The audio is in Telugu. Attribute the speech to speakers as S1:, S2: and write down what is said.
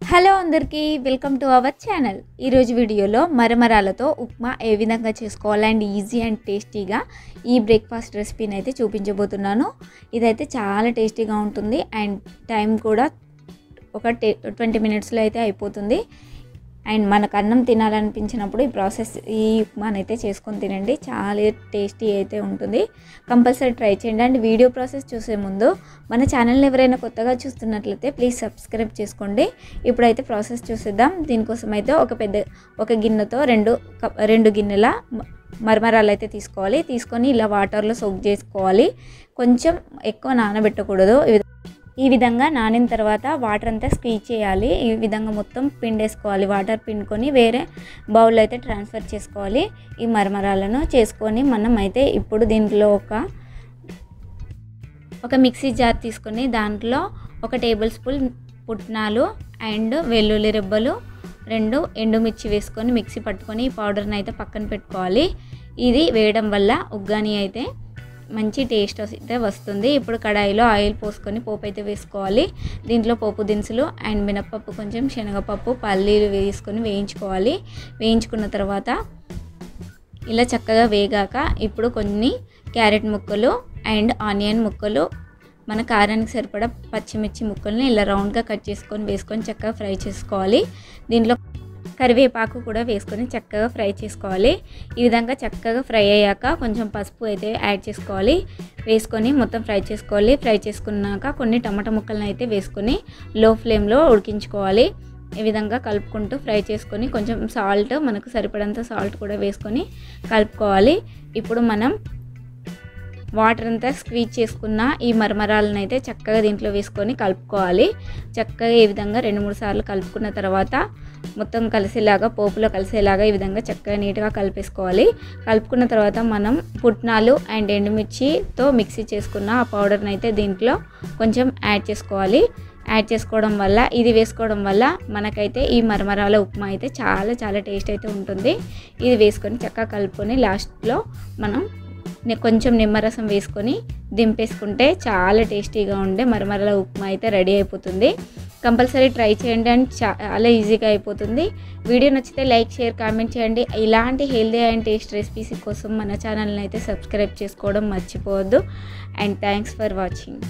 S1: హలో అందరికీ వెల్కమ్ టు అవర్ ఛానల్. ఈరోజు వీడియోలో మరమరాలతో ఉప్మా ఏ విధంగా చేసుకోవాలి అండ్ ఈజీ అండ్ టేస్టీగా ఈ బ్రేక్ఫాస్ట్ రెసిపీని అయితే చూపించబోతున్నాను. ఇదైతే చాలా టేస్టీగా ఉంటుంది అండ్ టైం కూడా ఒక 20 మినిట్స్లో అయితే అయిపోతుంది. అండ్ మనకు అన్నం తినాలనిపించినప్పుడు ఈ ఉప్మాని అయితే చేసుకొని తినండి, చాలా టేస్టీ అయితే ఉంటుంది. కంపల్సరీ ట్రై చేయండి. అండ్ వీడియో ప్రాసెస్ చూసే ముందు మన ఛానల్ని ఎవరైనా కొత్తగా చూస్తున్నట్లయితే ప్లీజ్ సబ్స్క్రైబ్ చేసుకోండి. ఇప్పుడైతే ప్రాసెస్ చూసేద్దాం. దీనికోసం అయితే ఒక గిన్నెతో రెండు గిన్నెల మరమరాలు అయితే తీసుకొని ఇలా వాటర్లో సోక్ చేసుకోవాలి. కొంచెం ఎక్కువ నానబెట్టకూడదు. ఈ విధంగా నానిన తర్వాత వాటర్ అంతా స్క్వీజ్ చేయాలి. ఈ విధంగా మొత్తం పిండేసుకోవాలి. వాటర్ పిండుకొని వేరే బౌల్ అయితే ట్రాన్స్ఫర్ చేసుకోవాలి. ఈ మరమరాలను చేసుకొని మనం అయితే ఇప్పుడు దీంట్లో ఒక మిక్సీ జార్ తీసుకొని దాంట్లో 1 టేబుల్ స్పూన్ పుట్నాలు అండ్ వెల్లుల్లి రెబ్బలు 2 ఎండుమిర్చి వేసుకొని మిక్సీ పట్టుకొని ఈ పౌడర్ని అయితే పక్కన పెట్టుకోవాలి. ఇది వేయడం వల్ల ఉగ్గాని అయితే మంచి టేస్ట్ అయితే వస్తుంది. ఇప్పుడు కడాయిలో ఆయిల్ పోసుకొని పోపు అయితే వేసుకోవాలి. దీంట్లో పోపు దినుసులు అండ్ మినపప్పు, కొంచెం శనగపప్పు, పల్లీలు వేసుకొని వేయించుకోవాలి. వేయించుకున్న తర్వాత ఇలా చక్కగా వేగాక ఇప్పుడు కొన్ని క్యారెట్ ముక్కలు అండ్ ఆనియన్ ముక్కలు, మన కారానికి సరిపడా పచ్చిమిర్చి ముక్కల్ని ఇలా రౌండ్గా కట్ చేసుకొని వేసుకొని చక్కగా ఫ్రై చేసుకోవాలి. దీంట్లో కరివేపాకు కూడా వేసుకొని చక్కగా ఫ్రై చేసుకోవాలి. ఈ విధంగా చక్కగా ఫ్రై అయ్యాక కొంచెం పసుపు అయితే యాడ్ చేసుకోవాలి. వేసుకొని మొత్తం ఫ్రై చేసుకోవాలి. ఫ్రై చేసుకున్నాక కొన్ని టమాటా ముక్కలను అయితే వేసుకొని లో ఫ్లేమ్లో ఉడికించుకోవాలి. ఈ విధంగా కలుపుకుంటూ ఫ్రై చేసుకొని కొంచెం సాల్ట్, మనకు సరిపడంత సాల్ట్ కూడా వేసుకొని కలుపుకోవాలి. ఇప్పుడు మనం వాటర్ అంతా స్క్వీజ్ చేసుకున్న ఈ మరమరాలను అయితే చక్కగా దీంట్లో వేసుకొని కలుపుకోవాలి. చక్కగా ఈ విధంగా 2-3 సార్లు కలుపుకున్న తర్వాత మొత్తం కలిసేలాగా, పోపులో కలిసేలాగా ఈ విధంగా చక్కగా నీట్గా కలిపేసుకోవాలి. కలుపుకున్న తర్వాత మనం పుట్నాలు అండ్ ఎండుమిర్చితో మిక్సీ చేసుకున్న ఆ పౌడర్ని అయితే దీంట్లో కొంచెం యాడ్ చేసుకోవాలి. యాడ్ చేసుకోవడం వల్ల, ఇది వేసుకోవడం వల్ల మనకైతే ఈ మరమరాల ఉప్మా అయితే చాలా చాలా టేస్ట్ అయితే ఉంటుంది. ఇది వేసుకొని చక్కగా కలుపుకొని లాస్ట్లో మనం కొంచెం నిమ్మరసం వేసుకొని దింపేసుకుంటే చాలా టేస్టీగా ఉండే మరమరాల ఉప్మా అయితే రెడీ అయిపోతుంది. కంపల్సరీ ట్రై చేయండి అండ్ చాలా ఈజీగా అయిపోతుంది. వీడియో నచ్చితే లైక్, షేర్, కామెంట్ చేయండి. ఇలాంటి హెల్దీ అండ్ టేస్ట్ రెసిపీస్ కోసం మన ఛానల్ని అయితే సబ్స్క్రైబ్ చేసుకోవడం మర్చిపోవద్దు. And thanks for watching.